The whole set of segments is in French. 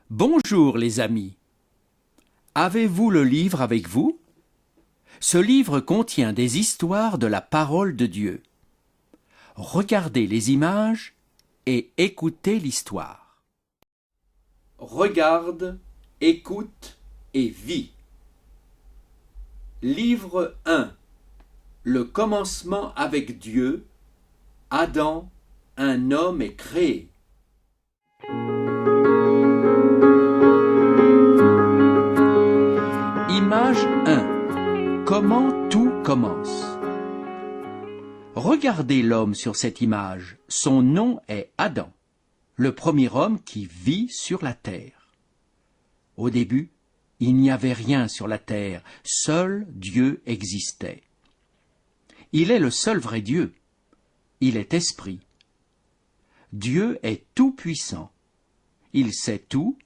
Bonjour les amis. Avez-vous le livre avec vous? Ce livre contient des histoires de la parole de Dieu. Regardez les images et écoutez l'histoire. Regarde, écoute et vis. Livre 1. Le commencement avec Dieu. Adam, un homme est créé. Image 1. Comment tout commence. Regardez l'homme sur cette image. Son nom est Adam, le premier homme qui vit sur la terre. Au début, il n'y avait rien sur la terre, seul Dieu existait. Il est le seul vrai Dieu. Il est esprit. Dieu est tout-puissant. Il sait tout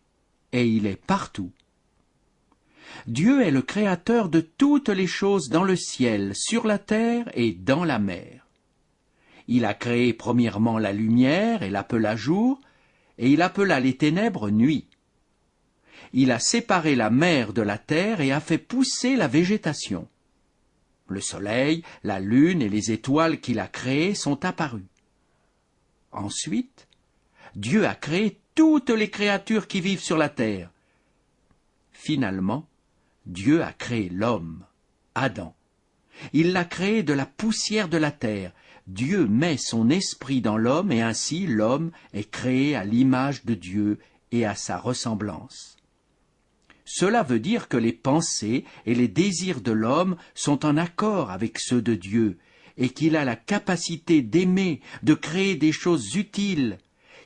et il est partout. Dieu est le créateur de toutes les choses dans le ciel, sur la terre et dans la mer. Il a créé premièrement la lumière et l'appela jour, et il appela les ténèbres nuit. Il a séparé la mer de la terre et a fait pousser la végétation. Le soleil, la lune et les étoiles qu'il a créées sont apparus. Ensuite, Dieu a créé toutes les créatures qui vivent sur la terre. Finalement, Dieu a créé l'homme, Adam. Il l'a créé de la poussière de la terre. Dieu met son esprit dans l'homme et ainsi l'homme est créé à l'image de Dieu et à sa ressemblance. Cela veut dire que les pensées et les désirs de l'homme sont en accord avec ceux de Dieu et qu'il a la capacité d'aimer, de créer des choses utiles,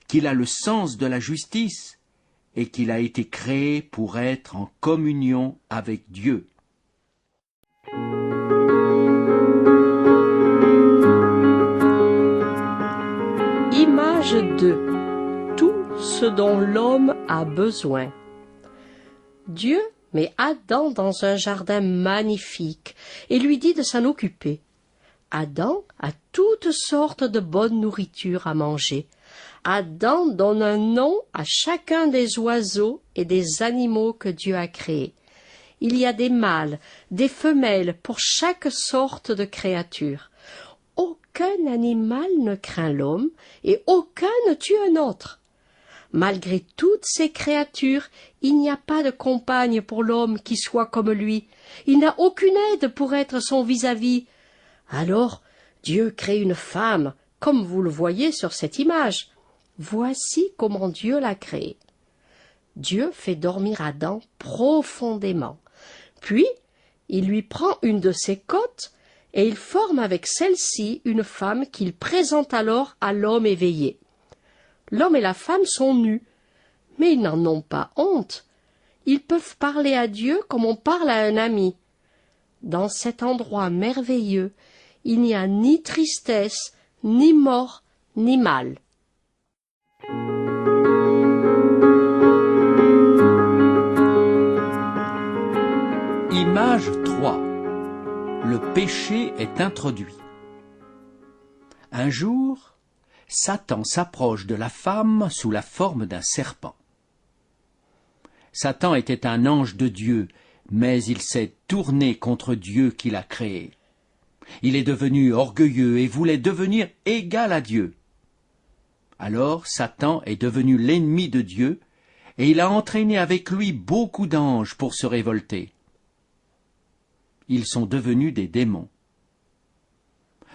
qu'il a le sens de la justice et qu'il a été créé pour être en communion avec Dieu. Image 2. Tout ce dont l'homme a besoin. Dieu met Adam dans un jardin magnifique et lui dit de s'en occuper. Adam a toutes sortes de bonne nourriture à manger. Adam donne un nom à chacun des oiseaux et des animaux que Dieu a créés. Il y a des mâles, des femelles pour chaque sorte de créature. Aucun animal ne craint l'homme et aucun ne tue un autre. Malgré toutes ces créatures, il n'y a pas de compagne pour l'homme qui soit comme lui. Il n'a aucune aide pour être son vis-à-vis. Alors, Dieu crée une femme, comme vous le voyez sur cette image. Voici comment Dieu l'a créé. Dieu fait dormir Adam profondément. Puis, il lui prend une de ses côtes et il forme avec celle-ci une femme qu'il présente alors à l'homme éveillé. L'homme et la femme sont nus, mais ils n'en ont pas honte. Ils peuvent parler à Dieu comme on parle à un ami. Dans cet endroit merveilleux, il n'y a ni tristesse, ni mort, ni mal. Image 3. Le péché est introduit. Un jour, Satan s'approche de la femme sous la forme d'un serpent. Satan était un ange de Dieu, mais il s'est tourné contre Dieu qui l'a créé. Il est devenu orgueilleux et voulait devenir égal à Dieu. Alors Satan est devenu l'ennemi de Dieu et il a entraîné avec lui beaucoup d'anges pour se révolter. Ils sont devenus des démons.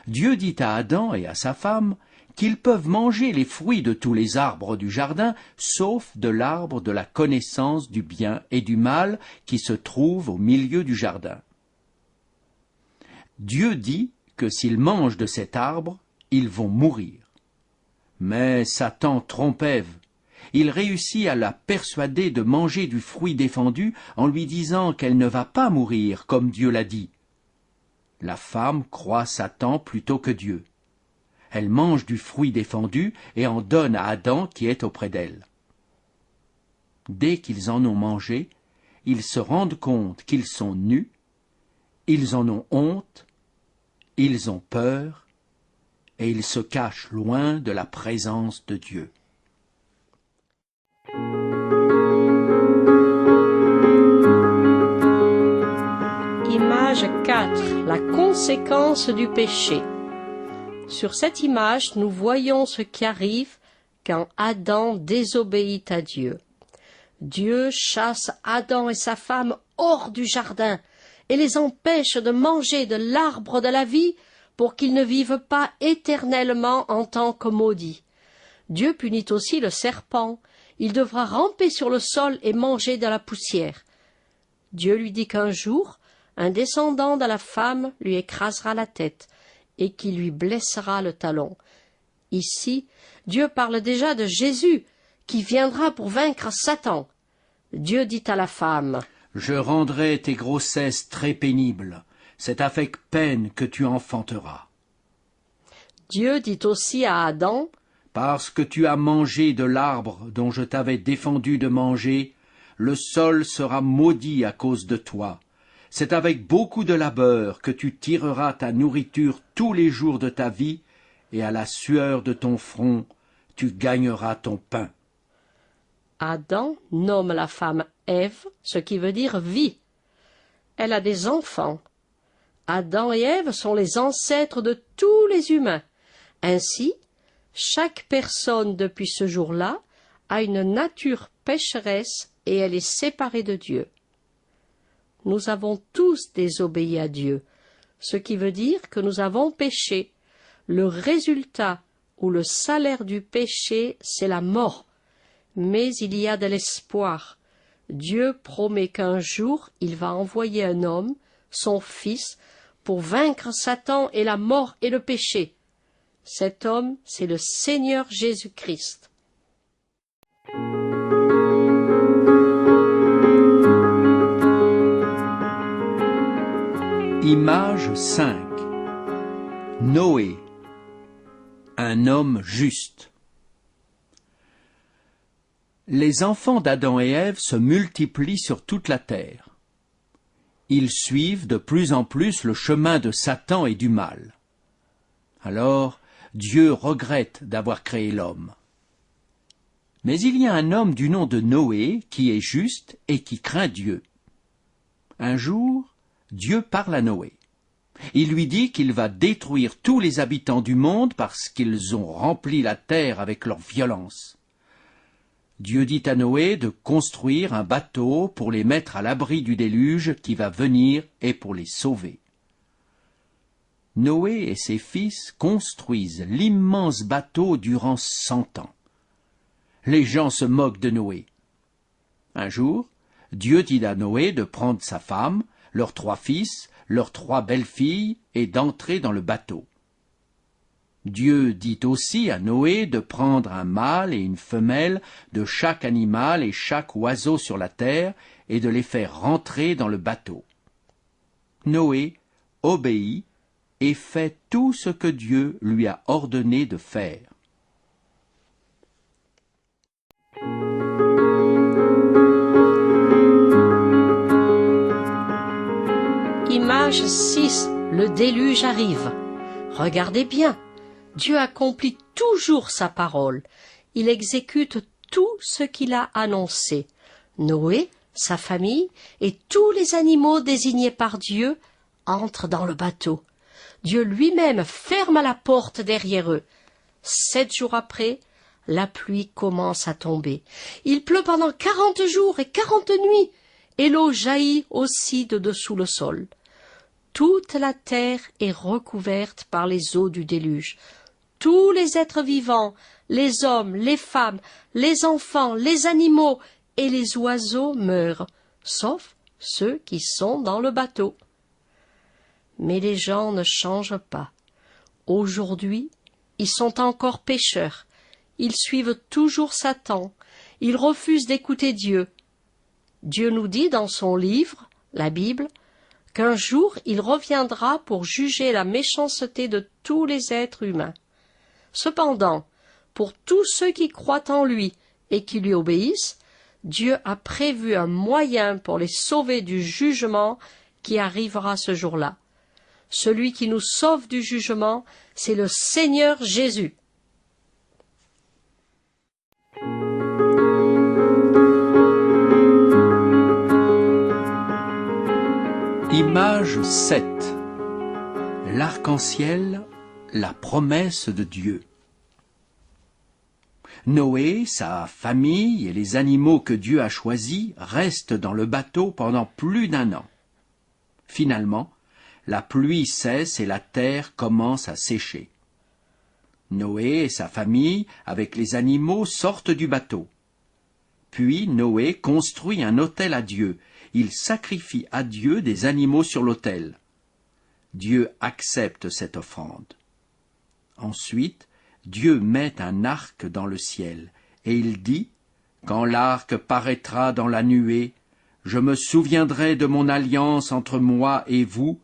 Dieu dit à Adam et à sa femme qu'ils peuvent manger les fruits de tous les arbres du jardin, sauf de l'arbre de la connaissance du bien et du mal qui se trouve au milieu du jardin. Dieu dit que s'ils mangent de cet arbre, ils vont mourir. Mais Satan trompe Ève. Il réussit à la persuader de manger du fruit défendu en lui disant qu'elle ne va pas mourir comme Dieu l'a dit. La femme croit Satan plutôt que Dieu. Elle mange du fruit défendu et en donne à Adam qui est auprès d'elle. Dès qu'ils en ont mangé, ils se rendent compte qu'ils sont nus, ils en ont honte, ils ont peur et ils se cachent loin de la présence de Dieu. Image 4. La conséquence du péché. Sur cette image, nous voyons ce qui arrive quand Adam désobéit à Dieu. Dieu chasse Adam et sa femme hors du jardin et les empêche de manger de l'arbre de la vie pour qu'ils ne vivent pas éternellement en tant que maudits. Dieu punit aussi le serpent. Il devra ramper sur le sol et manger de la poussière. Dieu lui dit qu'un jour, un descendant de la femme lui écrasera la tête et qui lui blessera le talon. Ici, Dieu parle déjà de Jésus, qui viendra pour vaincre Satan. Dieu dit à la femme, « Je rendrai tes grossesses très pénibles. C'est avec peine que tu enfanteras. » Dieu dit aussi à Adam, « Parce que tu as mangé de l'arbre dont je t'avais défendu de manger, le sol sera maudit à cause de toi. C'est avec beaucoup de labeur que tu tireras ta nourriture tous les jours de ta vie, et à la sueur de ton front, tu gagneras ton pain. » Adam nomme la femme Ève, ce qui veut dire vie. Elle a des enfants. Adam et Ève sont les ancêtres de tous les humains. Ainsi, chaque personne depuis ce jour-là a une nature pécheresse et elle est séparée de Dieu. Nous avons tous désobéi à Dieu, ce qui veut dire que nous avons péché. Le résultat ou le salaire du péché, c'est la mort. Mais il y a de l'espoir. Dieu promet qu'un jour, il va envoyer un homme, son fils, pour vaincre Satan et la mort et le péché. Cet homme, c'est le Seigneur Jésus-Christ. Image 5. Noé, un homme juste. Les enfants d'Adam et Ève se multiplient sur toute la terre. Ils suivent de plus en plus le chemin de Satan et du mal. Alors, Dieu regrette d'avoir créé l'homme. Mais il y a un homme du nom de Noé qui est juste et qui craint Dieu. Un jour, Dieu parle à Noé. Il lui dit qu'il va détruire tous les habitants du monde parce qu'ils ont rempli la terre avec leur violence. Dieu dit à Noé de construire un bateau pour les mettre à l'abri du déluge qui va venir et pour les sauver. Noé et ses fils construisent l'immense bateau durant 100 ans. Les gens se moquent de Noé. Un jour, Dieu dit à Noé de prendre sa femme, leurs 3 fils, leurs 3 belles-filles et d'entrer dans le bateau. Dieu dit aussi à Noé de prendre un mâle et une femelle de chaque animal et chaque oiseau sur la terre et de les faire rentrer dans le bateau. Noé obéit et fait tout ce que Dieu lui a ordonné de faire. Image 6. Le déluge arrive. Regardez bien. Dieu accomplit toujours sa parole. Il exécute tout ce qu'il a annoncé. Noé, sa famille et tous les animaux désignés par Dieu entrent dans le bateau. Dieu lui-même ferme la porte derrière eux. 7 jours après, la pluie commence à tomber. Il pleut pendant 40 jours et 40 nuits, et l'eau jaillit aussi de dessous le sol. Toute la terre est recouverte par les eaux du déluge. Tous les êtres vivants, les hommes, les femmes, les enfants, les animaux et les oiseaux meurent, sauf ceux qui sont dans le bateau. Mais les gens ne changent pas. Aujourd'hui, ils sont encore pécheurs. Ils suivent toujours Satan. Ils refusent d'écouter Dieu. Dieu nous dit dans son livre, la Bible, qu'un jour il reviendra pour juger la méchanceté de tous les êtres humains. Cependant, pour tous ceux qui croient en lui et qui lui obéissent, Dieu a prévu un moyen pour les sauver du jugement qui arrivera ce jour-là. Celui qui nous sauve du jugement, c'est le Seigneur Jésus. Image Image 7. L'arc-en-ciel, la promesse de Dieu. Noé, sa famille et les animaux que Dieu a choisis restent dans le bateau pendant plus d'1 an. Finalement, la pluie cesse et la terre commence à sécher. Noé et sa famille, avec les animaux, sortent du bateau. Puis Noé construit un autel à Dieu. Il sacrifie à Dieu des animaux sur l'autel. Dieu accepte cette offrande. Ensuite, Dieu met un arc dans le ciel, et il dit, « Quand l'arc paraîtra dans la nuée, je me souviendrai de mon alliance entre moi et vous,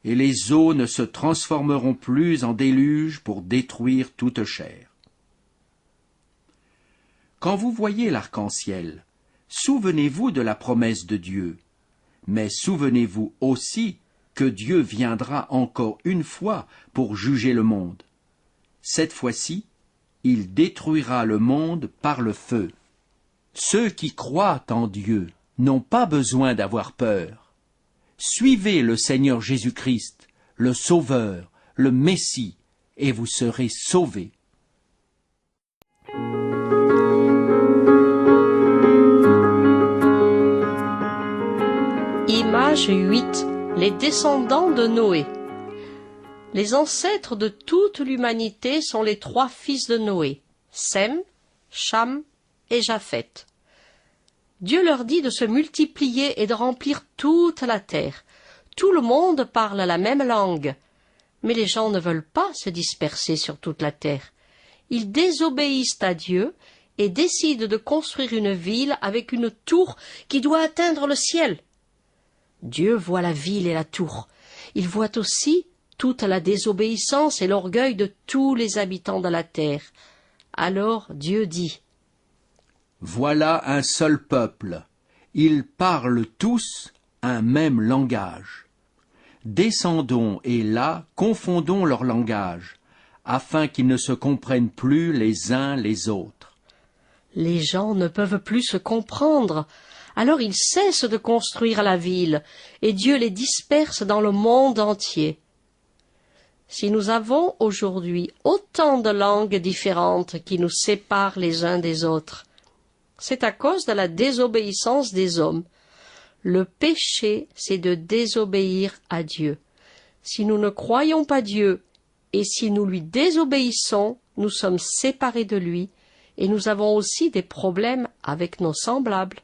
et les eaux ne se transformeront plus en déluge pour détruire toute chair. » Quand vous voyez l'arc-en-ciel, souvenez-vous de la promesse de Dieu, mais souvenez-vous aussi que Dieu viendra encore une fois pour juger le monde. Cette fois-ci, il détruira le monde par le feu. Ceux qui croient en Dieu n'ont pas besoin d'avoir peur. Suivez le Seigneur Jésus-Christ, le Sauveur, le Messie, et vous serez sauvés. Image 8. Les descendants de Noé. Les ancêtres de toute l'humanité sont les 3 fils de Noé, Sem, Cham et Japheth. Dieu leur dit de se multiplier et de remplir toute la terre. Tout le monde parle la même langue, mais les gens ne veulent pas se disperser sur toute la terre. Ils désobéissent à Dieu et décident de construire une ville avec une tour qui doit atteindre le ciel. Dieu voit la ville et la tour. Il voit aussi toute la désobéissance et l'orgueil de tous les habitants de la terre. Alors Dieu dit, « Voilà un seul peuple. Ils parlent tous un même langage. Descendons et là, confondons leur langage, afin qu'ils ne se comprennent plus les uns les autres. » Les gens ne peuvent plus se comprendre. Alors ils cessent de construire la ville, et Dieu les disperse dans le monde entier. Si nous avons aujourd'hui autant de langues différentes qui nous séparent les uns des autres, c'est à cause de la désobéissance des hommes. Le péché, c'est de désobéir à Dieu. Si nous ne croyons pas Dieu, et si nous lui désobéissons, nous sommes séparés de lui, et nous avons aussi des problèmes avec nos semblables.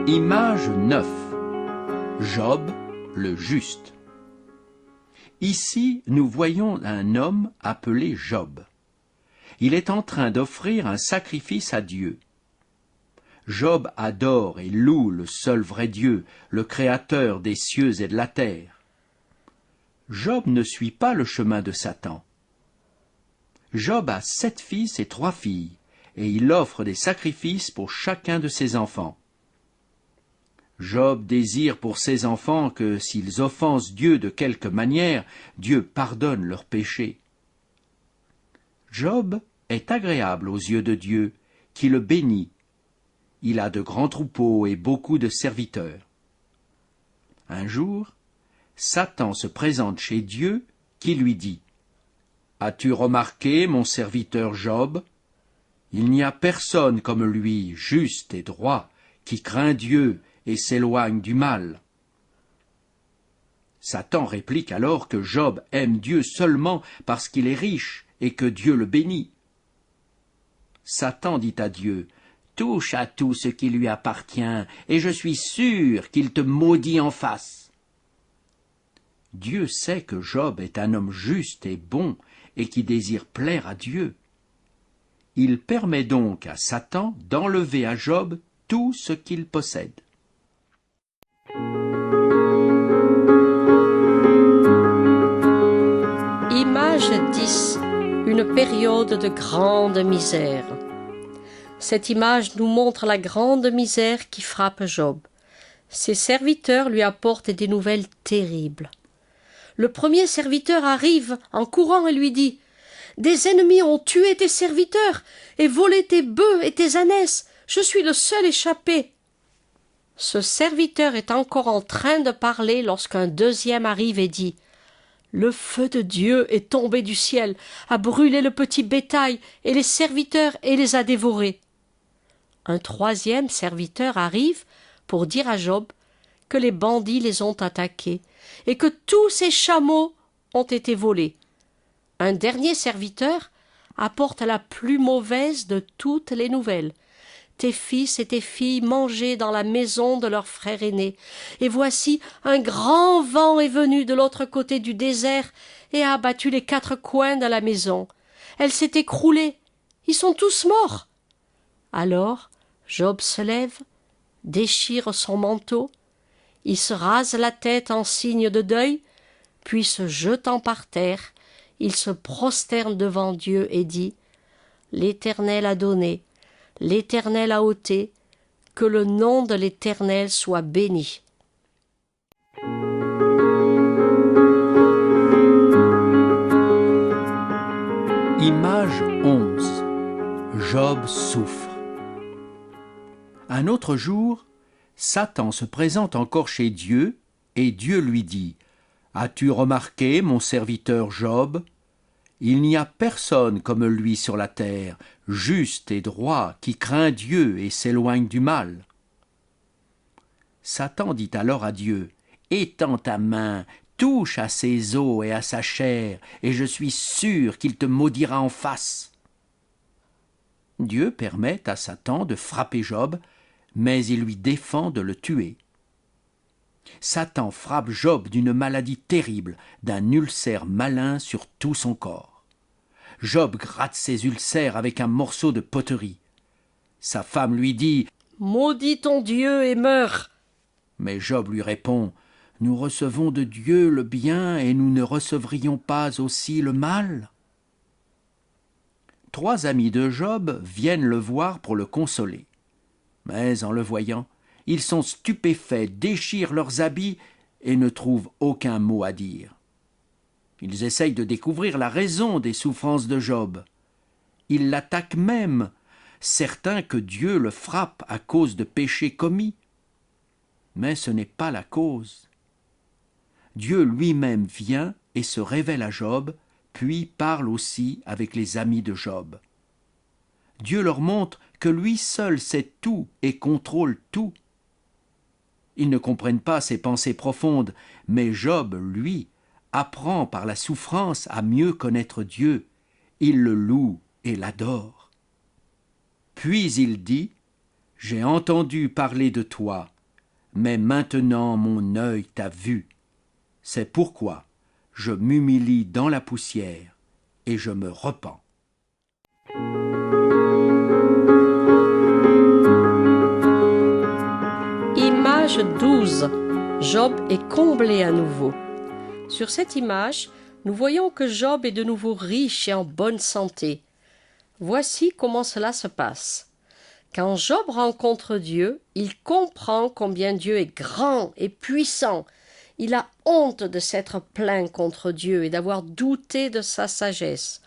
Image 9. Job, le juste. Ici, nous voyons un homme appelé Job. Il est en train d'offrir un sacrifice à Dieu. Job adore et loue le seul vrai Dieu, le Créateur des cieux et de la terre. Job ne suit pas le chemin de Satan. Job a 7 fils et 3 filles, et il offre des sacrifices pour chacun de ses enfants. Job désire pour ses enfants que, s'ils offensent Dieu de quelque manière, Dieu pardonne leurs péchés. Job est agréable aux yeux de Dieu, qui le bénit. Il a de grands troupeaux et beaucoup de serviteurs. Un jour, Satan se présente chez Dieu, qui lui dit, « As-tu remarqué mon serviteur Job? Il n'y a personne comme lui, juste et droit, qui craint Dieu et s'éloigne du mal. » Satan réplique alors que Job aime Dieu seulement parce qu'il est riche et que Dieu le bénit. Satan dit à Dieu, « Touche à tout ce qui lui appartient, et je suis sûr qu'il te maudit en face. » Dieu sait que Job est un homme juste et bon, et qui désire plaire à Dieu. Il permet donc à Satan d'enlever à Job tout ce qu'il possède. Image 10. Une période de grande misère. Cette image nous montre la grande misère qui frappe Job. Ses serviteurs lui apportent des nouvelles terribles. Le premier serviteur arrive en courant et lui dit « Des ennemis ont tué tes serviteurs et volé tes bœufs et tes ânesses. Je suis le seul échappé. » Ce serviteur est encore en train de parler lorsqu'un deuxième arrive et dit « Le feu de Dieu est tombé du ciel, a brûlé le petit bétail et les serviteurs et les a dévorés. » Un troisième serviteur arrive pour dire à Job que les bandits les ont attaqués et que tous ses chameaux ont été volés. Un dernier serviteur apporte la plus mauvaise de toutes les nouvelles. Tes fils et tes filles mangeaient dans la maison de leur frère aîné, et voici un grand vent est venu de l'autre côté du désert et a abattu les 4 coins de la maison. Elle s'est écroulée. Ils sont tous morts. Alors Job se lève, déchire son manteau, il se rase la tête en signe de deuil, puis se jetant par terre, il se prosterne devant Dieu et dit « L'Éternel a donné, l'Éternel a ôté, que le nom de l'Éternel soit béni. » Image 11. Job souffre. Un autre jour, Satan se présente encore chez Dieu, et Dieu lui dit « As-tu remarqué, mon serviteur Job ? Il n'y a personne comme lui sur la terre, juste et droit, qui craint Dieu et s'éloigne du mal. » Satan dit alors à Dieu « Étends ta main, touche à ses os et à sa chair, et je suis sûr qu'il te maudira en face. » Dieu permet à Satan de frapper Job, mais il lui défend de le tuer. Satan frappe Job d'une maladie terrible, d'un ulcère malin sur tout son corps. Job gratte ses ulcères avec un morceau de poterie. Sa femme lui dit « Maudis ton Dieu et meurs !» Mais Job lui répond « Nous recevons de Dieu le bien et nous ne recevrions pas aussi le mal ?» 3 amis de Job viennent le voir pour le consoler. Mais en le voyant, ils sont stupéfaits, déchirent leurs habits et ne trouvent aucun mot à dire. Ils essayent de découvrir la raison des souffrances de Job. Ils l'attaquent même, certains que Dieu le frappe à cause de péchés commis. Mais ce n'est pas la cause. Dieu lui-même vient et se révèle à Job, puis parle aussi avec les amis de Job. Dieu leur montre que lui seul sait tout et contrôle tout. Ils ne comprennent pas ses pensées profondes, mais Job, lui, apprend par la souffrance à mieux connaître Dieu. Il le loue et l'adore. Puis il dit « J'ai entendu parler de toi, mais maintenant mon œil t'a vu. C'est pourquoi je m'humilie dans la poussière et je me repens. » Image 12. Job est comblé à nouveau. Sur cette image, nous voyons que Job est de nouveau riche et en bonne santé. Voici comment cela se passe. Quand Job rencontre Dieu, il comprend combien Dieu est grand et puissant. Il a honte de s'être plaint contre Dieu et d'avoir douté de sa sagesse.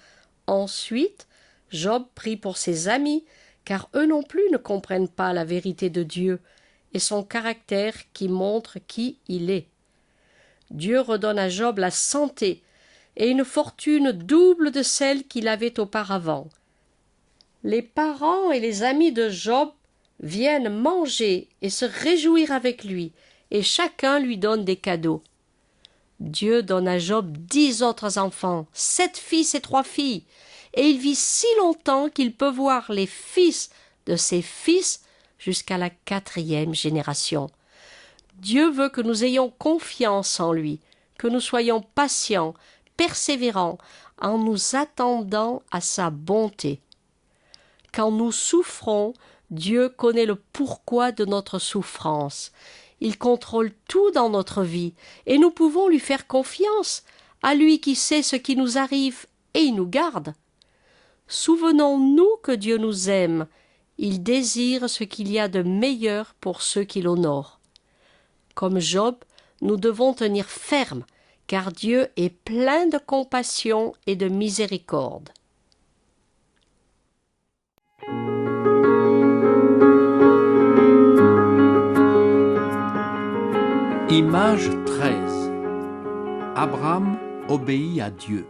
Ensuite, Job prie pour ses amis, car eux non plus ne comprennent pas la vérité de Dieu et son caractère qui montre qui il est. Dieu redonne à Job la santé et une fortune double de celle qu'il avait auparavant. Les parents et les amis de Job viennent manger et se réjouir avec lui, et chacun lui donne des cadeaux. Dieu donne à Job 10 autres enfants, 7 fils et 3 filles, et il vit si longtemps qu'il peut voir les fils de ses fils jusqu'à la 4e génération. Dieu veut que nous ayons confiance en lui, que nous soyons patients, persévérants, en nous attendant à sa bonté. Quand nous souffrons, Dieu connaît le pourquoi de notre souffrance. Il contrôle tout dans notre vie, et nous pouvons lui faire confiance, à lui qui sait ce qui nous arrive, et il nous garde. Souvenons-nous que Dieu nous aime. Il désire ce qu'il y a de meilleur pour ceux qui l'honorent. Comme Job, nous devons tenir ferme, car Dieu est plein de compassion et de miséricorde. Image 13. Abraham obéit à Dieu.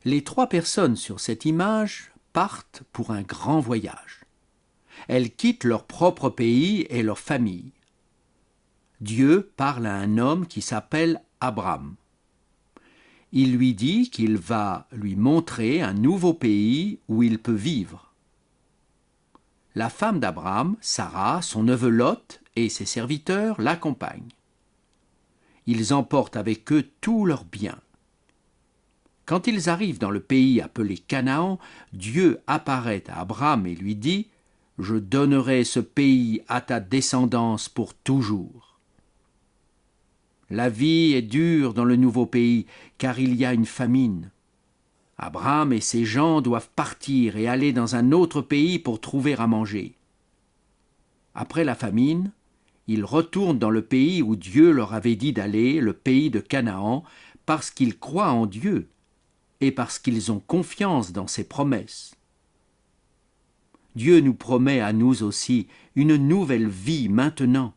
Les 3 personnes sur cette image partent pour un grand voyage. Elles quittent leur propre pays et leur famille. Dieu parle à un homme qui s'appelle Abraham. Il lui dit qu'il va lui montrer un nouveau pays où il peut vivre. La femme d'Abraham, Sarah, son neveu Lot et ses serviteurs l'accompagnent. Ils emportent avec eux tous leurs biens. Quand ils arrivent dans le pays appelé Canaan, Dieu apparaît à Abraham et lui dit « Je donnerai ce pays à ta descendance pour toujours ». La vie est dure dans le nouveau pays, car il y a une famine. Abraham et ses gens doivent partir et aller dans un autre pays pour trouver à manger. Après la famine, ils retournent dans le pays où Dieu leur avait dit d'aller, le pays de Canaan, parce qu'ils croient en Dieu et parce qu'ils ont confiance dans ses promesses. Dieu nous promet à nous aussi une nouvelle vie maintenant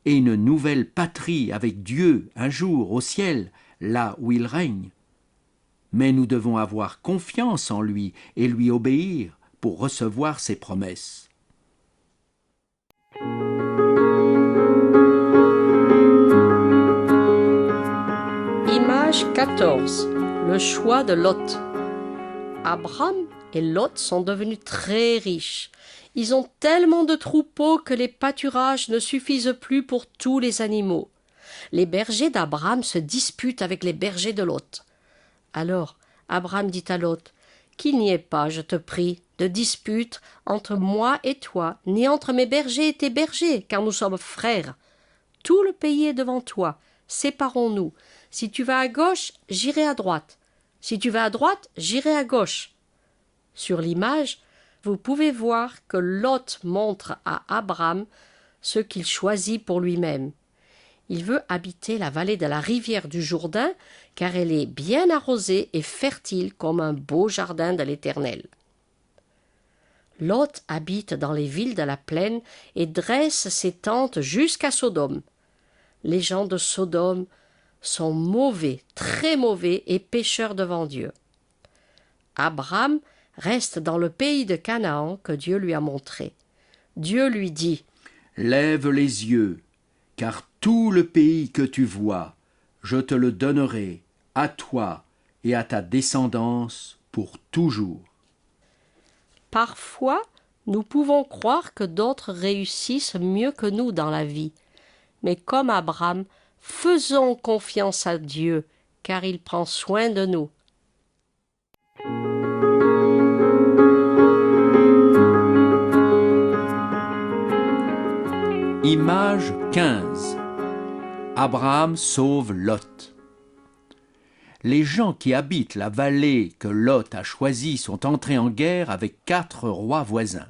et une nouvelle patrie avec Dieu un jour au ciel, là où il règne. Mais nous devons avoir confiance en lui et lui obéir pour recevoir ses promesses. Image 14. Le choix de Lot. Abraham et Lot sont devenus très riches. Ils ont tellement de troupeaux que les pâturages ne suffisent plus pour tous les animaux. Les bergers d'Abraham se disputent avec les bergers de Lot. Alors Abraham dit à Lot, « Qu'il n'y ait pas, je te prie, de dispute entre moi et toi, ni entre mes bergers et tes bergers, car nous sommes frères. Tout le pays est devant toi, séparons-nous. Si tu vas à gauche, j'irai à droite. Si tu vas à droite, j'irai à gauche. » Sur l'image, vous pouvez voir que Lot montre à Abraham ce qu'il choisit pour lui-même. Il veut habiter la vallée de la rivière du Jourdain, car elle est bien arrosée et fertile comme un beau jardin de l'Éternel. Lot habite dans les villes de la plaine et dresse ses tentes jusqu'à Sodome. Les gens de Sodome sont mauvais, très mauvais et pécheurs devant Dieu. Abraham reste dans le pays de Canaan que Dieu lui a montré. Dieu lui dit « Lève les yeux, car tout le pays que tu vois, je te le donnerai à toi et à ta descendance pour toujours. » Parfois, nous pouvons croire que d'autres réussissent mieux que nous dans la vie. Mais comme Abraham, faisons confiance à Dieu, car il prend soin de nous. Image 15. Abraham sauve Lot. Les gens qui habitent la vallée que Lot a choisie sont entrés en guerre avec 4 rois voisins.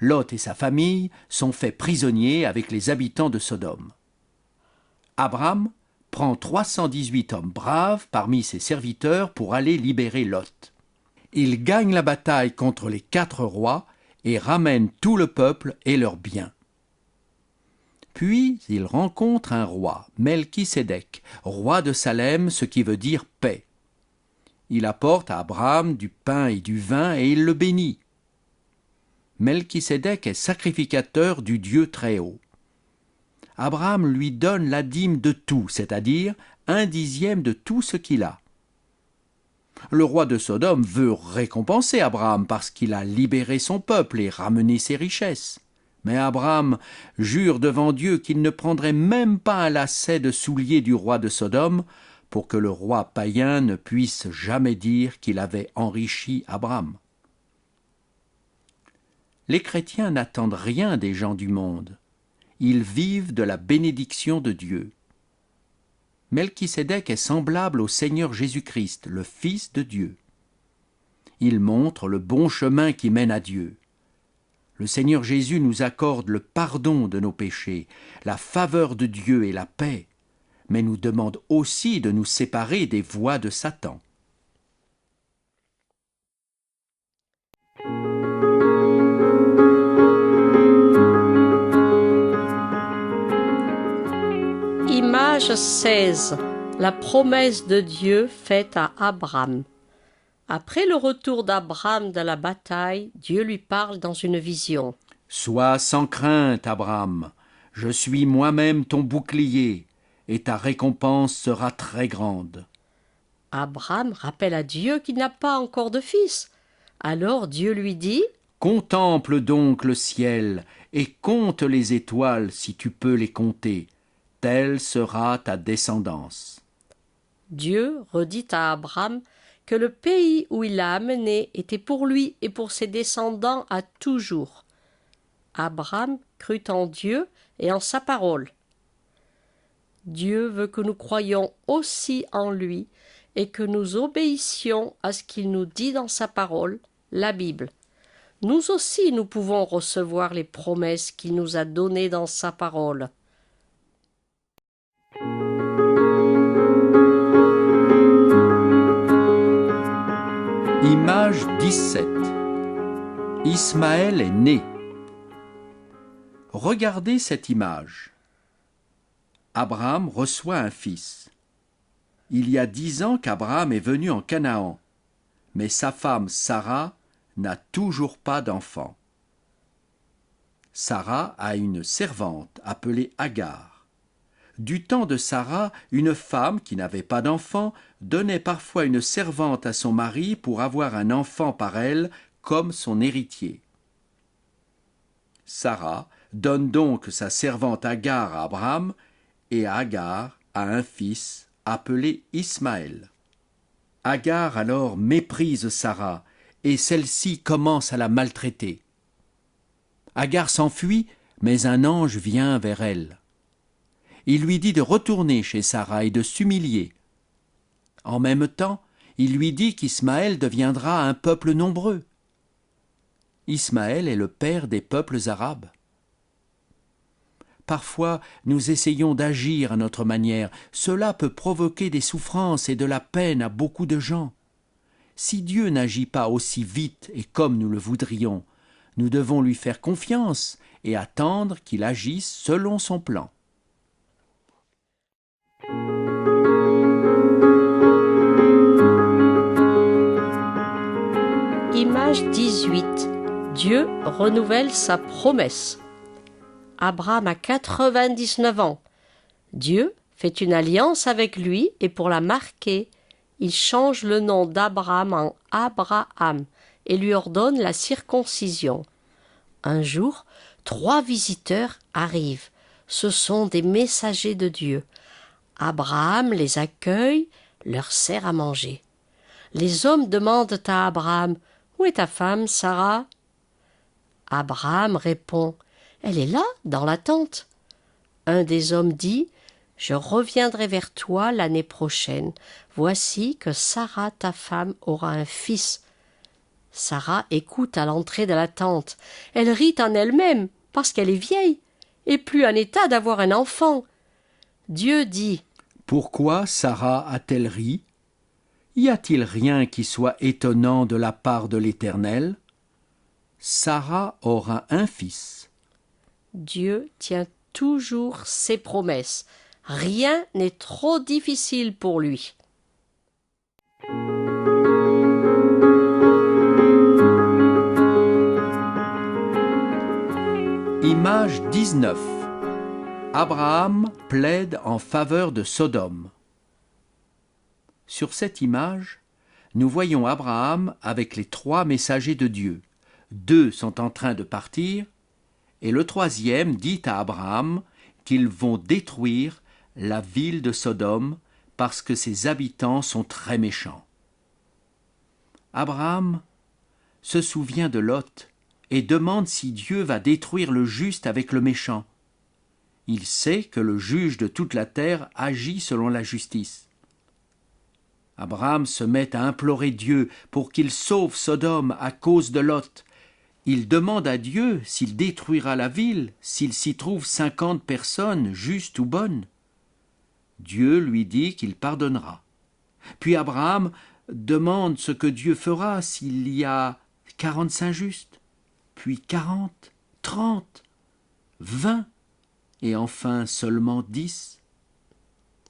Lot et sa famille sont faits prisonniers avec les habitants de Sodome. Abraham prend 318 hommes braves parmi ses serviteurs pour aller libérer Lot. Il gagne la bataille contre les 4 rois et ramène tout le peuple et leurs biens. Puis il rencontre un roi, Melchisédek, roi de Salem, ce qui veut dire paix. Il apporte à Abraham du pain et du vin et il le bénit. Melchisédek est sacrificateur du Dieu Très-Haut. Abraham lui donne la dîme de tout, c'est-à-dire 1/10 de tout ce qu'il a. Le roi de Sodome veut récompenser Abraham parce qu'il a libéré son peuple et ramené ses richesses. Mais Abraham jure devant Dieu qu'il ne prendrait même pas un lacet de souliers du roi de Sodome pour que le roi païen ne puisse jamais dire qu'il avait enrichi Abraham. Les chrétiens n'attendent rien des gens du monde. Ils vivent de la bénédiction de Dieu. Melchisédek est semblable au Seigneur Jésus-Christ, le Fils de Dieu. Il montre le bon chemin qui mène à Dieu. Le Seigneur Jésus nous accorde le pardon de nos péchés, la faveur de Dieu et la paix, mais nous demande aussi de nous séparer des voies de Satan. Image 16. La promesse de Dieu faite à Abraham. Après le retour d'Abraham de la bataille, Dieu lui parle dans une vision. « Sois sans crainte, Abraham, je suis moi-même ton bouclier, et ta récompense sera très grande. » Abraham rappelle à Dieu qu'il n'a pas encore de fils. Alors Dieu lui dit « Contemple donc le ciel, et compte les étoiles si tu peux les compter. Telle sera ta descendance. » Dieu redit à Abraham que le pays où il l'a amené était pour lui et pour ses descendants à toujours. Abraham crut en Dieu et en sa parole. Dieu veut que nous croyions aussi en lui et que nous obéissions à ce qu'il nous dit dans sa parole, la Bible. Nous aussi nous pouvons recevoir les promesses qu'il nous a données dans sa parole. Image 17. Ismaël est né. Regardez cette image. Abraham reçoit un fils. Il y a 10 ans qu'Abraham est venu en Canaan, mais sa femme Sarah n'a toujours pas d'enfant. Sarah a une servante appelée Agar. Du temps de Sarah, une femme qui n'avait pas d'enfant donnait parfois une servante à son mari pour avoir un enfant par elle comme son héritier. Sarah donne donc sa servante Agar à Abraham, et Agar a un fils appelé Ismaël. Agar alors méprise Sarah, et celle-ci commence à la maltraiter. Agar s'enfuit, mais un ange vient vers elle. Il lui dit de retourner chez Sarah et de s'humilier. En même temps, il lui dit qu'Ismaël deviendra un peuple nombreux. Ismaël est le père des peuples arabes. Parfois, nous essayons d'agir à notre manière. Cela peut provoquer des souffrances et de la peine à beaucoup de gens. Si Dieu n'agit pas aussi vite et comme nous le voudrions, nous devons lui faire confiance et attendre qu'il agisse selon son plan. Image 18. Dieu renouvelle sa promesse. Abraham a 99 ans. Dieu fait une alliance avec lui et pour la marquer, il change le nom d'Abraham en Abraham et lui ordonne la circoncision. Un jour, 3 visiteurs arrivent. Ce sont des messagers de Dieu. Abraham les accueille, leur sert à manger. Les hommes demandent à Abraham « Où est ta femme, Sarah ?» Abraham répond « Elle est là, dans la tente. » Un des hommes dit « Je reviendrai vers toi l'année prochaine. Voici que Sarah, ta femme, aura un fils. » Sarah écoute à l'entrée de la tente. Elle rit en elle-même parce qu'elle est vieille et plus en état d'avoir un enfant. Dieu dit « Pourquoi Sarah a-t-elle ri ? Y a-t-il rien qui soit étonnant de la part de l'Éternel ? Sarah aura un fils. » Dieu tient toujours ses promesses. Rien n'est trop difficile pour lui. Image 19. Abraham plaide en faveur de Sodome. Sur cette image, nous voyons Abraham avec les 3 messagers de Dieu. 2 sont en train de partir, et le 3e dit à Abraham qu'ils vont détruire la ville de Sodome parce que ses habitants sont très méchants. Abraham se souvient de Lot et demande si Dieu va détruire le juste avec le méchant. Il sait que le juge de toute la terre agit selon la justice. Abraham se met à implorer Dieu pour qu'il sauve Sodome à cause de Lot. Il demande à Dieu s'il détruira la ville, s'il s'y trouve 50 personnes justes ou bonnes. Dieu lui dit qu'il pardonnera. Puis Abraham demande ce que Dieu fera s'il y a 45 justes, puis 40, 30, 20 et enfin seulement 10.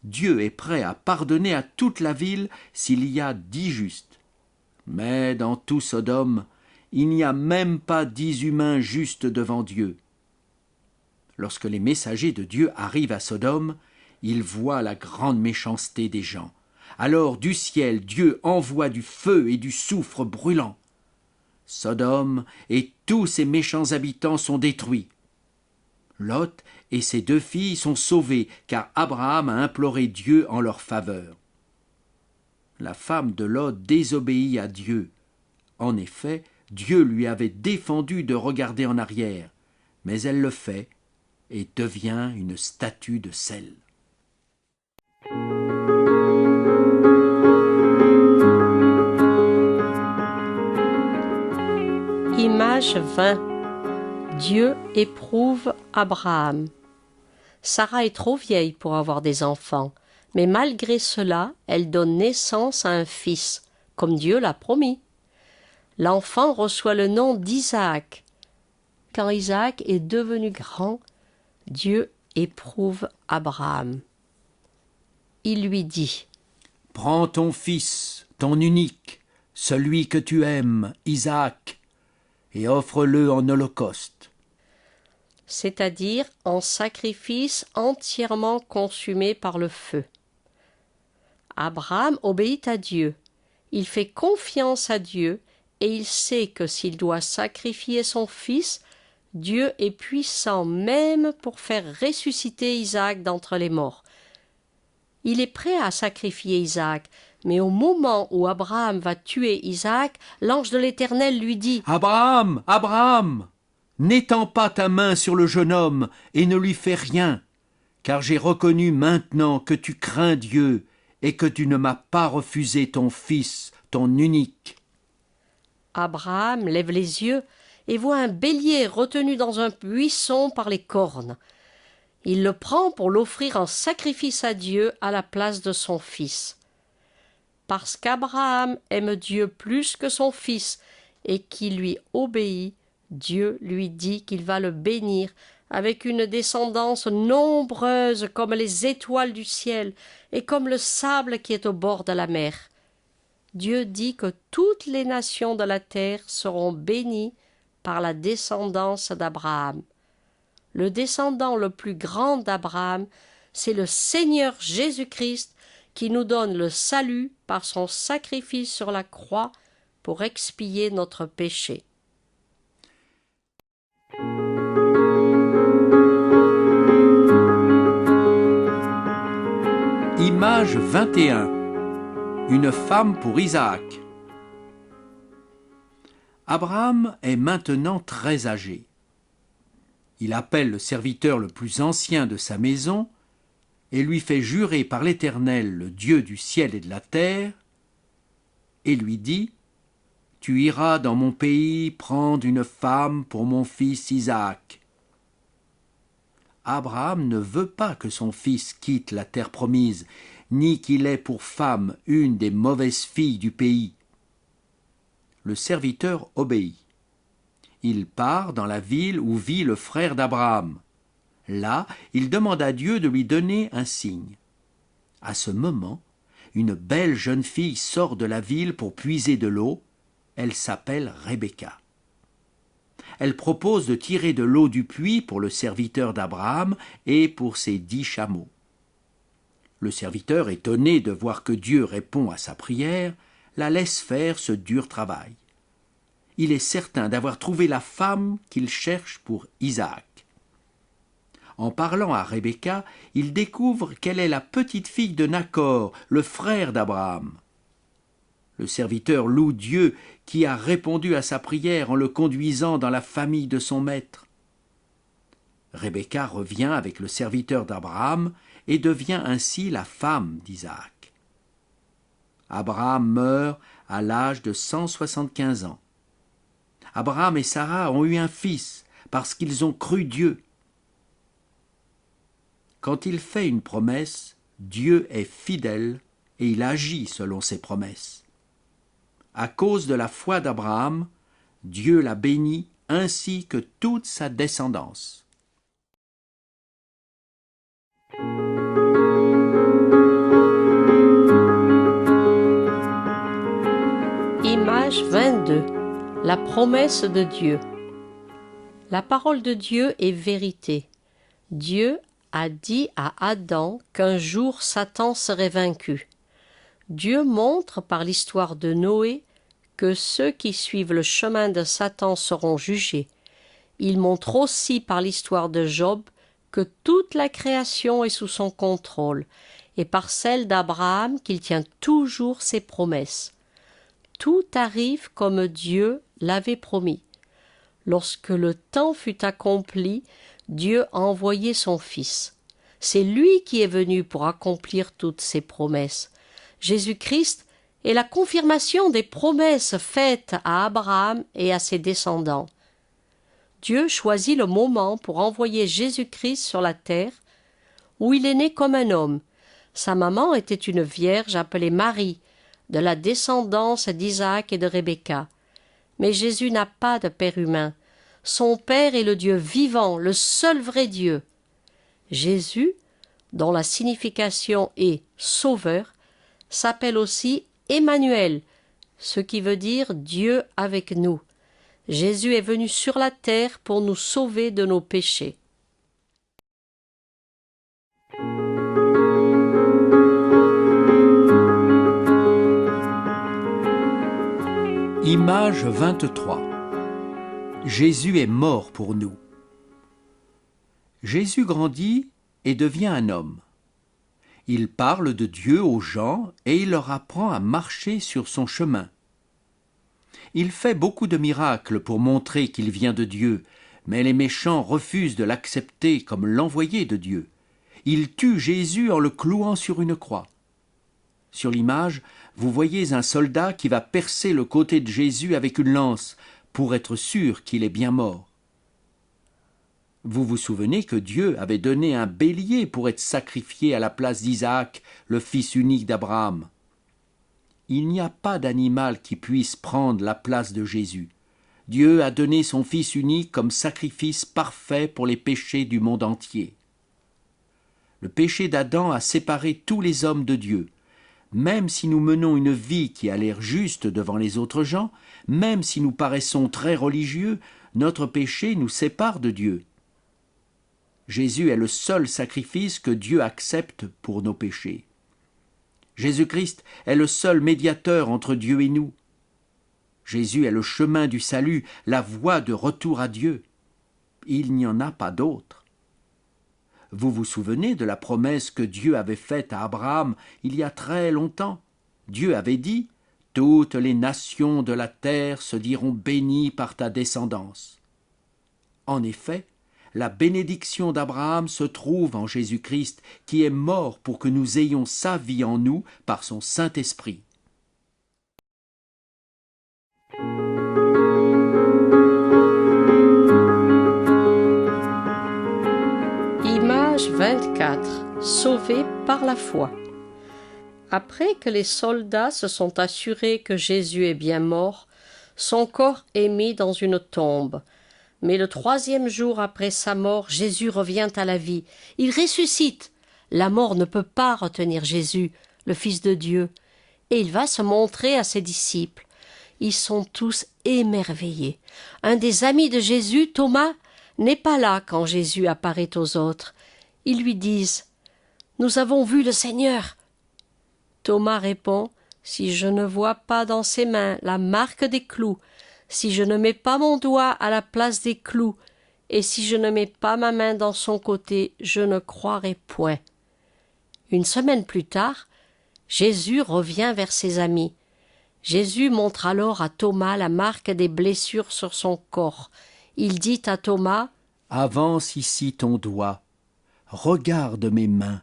Dieu est prêt à pardonner à toute la ville s'il y a 10 justes. Mais dans tout Sodome, il n'y a même pas 10 humains justes devant Dieu. Lorsque les messagers de Dieu arrivent à Sodome, ils voient la grande méchanceté des gens. Alors du ciel, Dieu envoie du feu et du soufre brûlant. Sodome et tous ses méchants habitants sont détruits. Lot et ses 2 filles sont sauvées, car Abraham a imploré Dieu en leur faveur. La femme de Lot désobéit à Dieu. En effet, Dieu lui avait défendu de regarder en arrière, mais elle le fait et devient une statue de sel. Image 20. Dieu éprouve Abraham. Sarah est trop vieille pour avoir des enfants, mais malgré cela, elle donne naissance à un fils, comme Dieu l'a promis. L'enfant reçoit le nom d'Isaac. Quand Isaac est devenu grand, Dieu éprouve Abraham. Il lui dit : « Prends ton fils, ton unique, celui que tu aimes, Isaac, et offre-le en holocauste. » C'est-à-dire en sacrifice entièrement consumé par le feu. Abraham obéit à Dieu. Il fait confiance à Dieu et il sait que s'il doit sacrifier son fils, Dieu est puissant même pour faire ressusciter Isaac d'entre les morts. Il est prêt à sacrifier Isaac, mais au moment où Abraham va tuer Isaac, l'ange de l'Éternel lui dit : « Abraham, Abraham, n'étends pas ta main sur le jeune homme et ne lui fais rien, car j'ai reconnu maintenant que tu crains Dieu et que tu ne m'as pas refusé ton fils, ton unique. » Abraham lève les yeux et voit un bélier retenu dans un buisson par les cornes. Il le prend pour l'offrir en sacrifice à Dieu à la place de son fils. Parce qu'Abraham aime Dieu plus que son fils et qu'il lui obéit, Dieu lui dit qu'il va le bénir avec une descendance nombreuse comme les étoiles du ciel et comme le sable qui est au bord de la mer. Dieu dit que toutes les nations de la terre seront bénies par la descendance d'Abraham. Le descendant le plus grand d'Abraham, c'est le Seigneur Jésus-Christ qui nous donne le salut par son sacrifice sur la croix pour expier notre péché. Image 21. Une femme pour Isaac. Abraham est maintenant très âgé. Il appelle le serviteur le plus ancien de sa maison et lui fait jurer par l'Éternel, le Dieu du ciel et de la terre, et lui dit : « Tu iras dans mon pays prendre une femme pour mon fils Isaac. » Abraham ne veut pas que son fils quitte la terre promise, ni qu'il ait pour femme une des mauvaises filles du pays. Le serviteur obéit. Il part dans la ville où vit le frère d'Abraham. Là, il demande à Dieu de lui donner un signe. À ce moment, une belle jeune fille sort de la ville pour puiser de l'eau. Elle s'appelle Rebecca. Elle propose de tirer de l'eau du puits pour le serviteur d'Abraham et pour ses 10 chameaux. Le serviteur, étonné de voir que Dieu répond à sa prière, la laisse faire ce dur travail. Il est certain d'avoir trouvé la femme qu'il cherche pour Isaac. En parlant à Rebecca, il découvre qu'elle est la petite fille de Nachor, le frère d'Abraham. Le serviteur loue Dieu qui a répondu à sa prière en le conduisant dans la famille de son maître. Rebecca revient avec le serviteur d'Abraham et devient ainsi la femme d'Isaac. Abraham meurt à l'âge de 175 ans. Abraham et Sarah ont eu un fils parce qu'ils ont cru Dieu. Quand il fait une promesse, Dieu est fidèle et il agit selon ses promesses. À cause de la foi d'Abraham, Dieu l'a béni ainsi que toute sa descendance. La promesse de Dieu. La parole de Dieu est vérité. Dieu a dit à Adam qu'un jour Satan serait vaincu. Dieu montre par l'histoire de Noé que ceux qui suivent le chemin de Satan seront jugés. Il montre aussi par l'histoire de Job que toute la création est sous son contrôle, et par celle d'Abraham qu'il tient toujours ses promesses. Tout arrive comme Dieu l'avait promis. Lorsque le temps fut accompli, Dieu a envoyé son Fils. C'est lui qui est venu pour accomplir toutes ses promesses. Jésus-Christ est la confirmation des promesses faites à Abraham et à ses descendants. Dieu choisit le moment pour envoyer Jésus-Christ sur la terre, où il est né comme un homme. Sa maman était une vierge appelée Marie, de la descendance d'Isaac et de Rebecca. Mais Jésus n'a pas de père humain. Son Père est le Dieu vivant, le seul vrai Dieu. Jésus, dont la signification est « sauveur », s'appelle aussi Emmanuel, ce qui veut dire Dieu avec nous. Jésus est venu sur la terre pour nous sauver de nos péchés. Image 23. Jésus est mort pour nous. Jésus grandit et devient un homme. Il parle de Dieu aux gens et il leur apprend à marcher sur son chemin. Il fait beaucoup de miracles pour montrer qu'il vient de Dieu, mais les méchants refusent de l'accepter comme l'envoyé de Dieu. Ils tuent Jésus en le clouant sur une croix. Sur l'image, vous voyez un soldat qui va percer le côté de Jésus avec une lance pour être sûr qu'il est bien mort. Vous vous souvenez que Dieu avait donné un bélier pour être sacrifié à la place d'Isaac, le fils unique d'Abraham. Il n'y a pas d'animal qui puisse prendre la place de Jésus. Dieu a donné son Fils unique comme sacrifice parfait pour les péchés du monde entier. Le péché d'Adam a séparé tous les hommes de Dieu. Même si nous menons une vie qui a l'air juste devant les autres gens, même si nous paraissons très religieux, notre péché nous sépare de Dieu. Jésus est le seul sacrifice que Dieu accepte pour nos péchés. Jésus-Christ est le seul médiateur entre Dieu et nous. Jésus est le chemin du salut, la voie de retour à Dieu. Il n'y en a pas d'autre. Vous vous souvenez de la promesse que Dieu avait faite à Abraham il y a très longtemps? Dieu avait dit « Toutes les nations de la terre se diront bénies par ta descendance ». En effet, la bénédiction d'Abraham se trouve en Jésus-Christ qui est mort pour que nous ayons sa vie en nous par son Saint-Esprit. Image 24. Sauvé par la foi. Après que les soldats se sont assurés que Jésus est bien mort, son corps est mis dans une tombe. Mais le 3e jour après sa mort, Jésus revient à la vie. Il ressuscite. La mort ne peut pas retenir Jésus, le Fils de Dieu. Et il va se montrer à ses disciples. Ils sont tous émerveillés. Un des amis de Jésus, Thomas, n'est pas là quand Jésus apparaît aux autres. Ils lui disent « Nous avons vu le Seigneur !» Thomas répond « Si je ne vois pas dans ses mains la marque des clous, si je ne mets pas mon doigt à la place des clous, et si je ne mets pas ma main dans son côté, je ne croirai point. » Une semaine plus tard, Jésus revient vers ses amis. Jésus montre alors à Thomas la marque des blessures sur son corps. Il dit à Thomas « Avance ici ton doigt, regarde mes mains,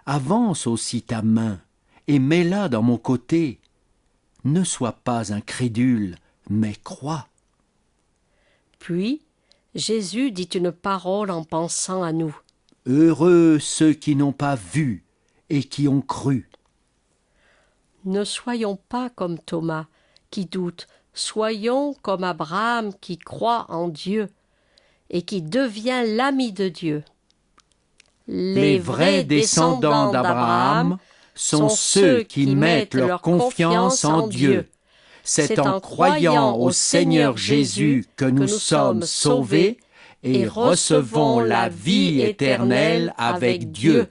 avance aussi ta main, et mets-la dans mon côté. Ne sois pas incrédule, mais crois. » Puis, Jésus dit une parole en pensant à nous. « Heureux ceux qui n'ont pas vu et qui ont cru. » Ne soyons pas comme Thomas, qui doute, soyons comme Abraham qui croit en Dieu et qui devient l'ami de Dieu. Les vrais descendants d'Abraham sont ceux qui mettent leur confiance en Dieu. C'est en croyant au Seigneur Jésus que nous sommes sauvés et recevons la vie éternelle avec Dieu.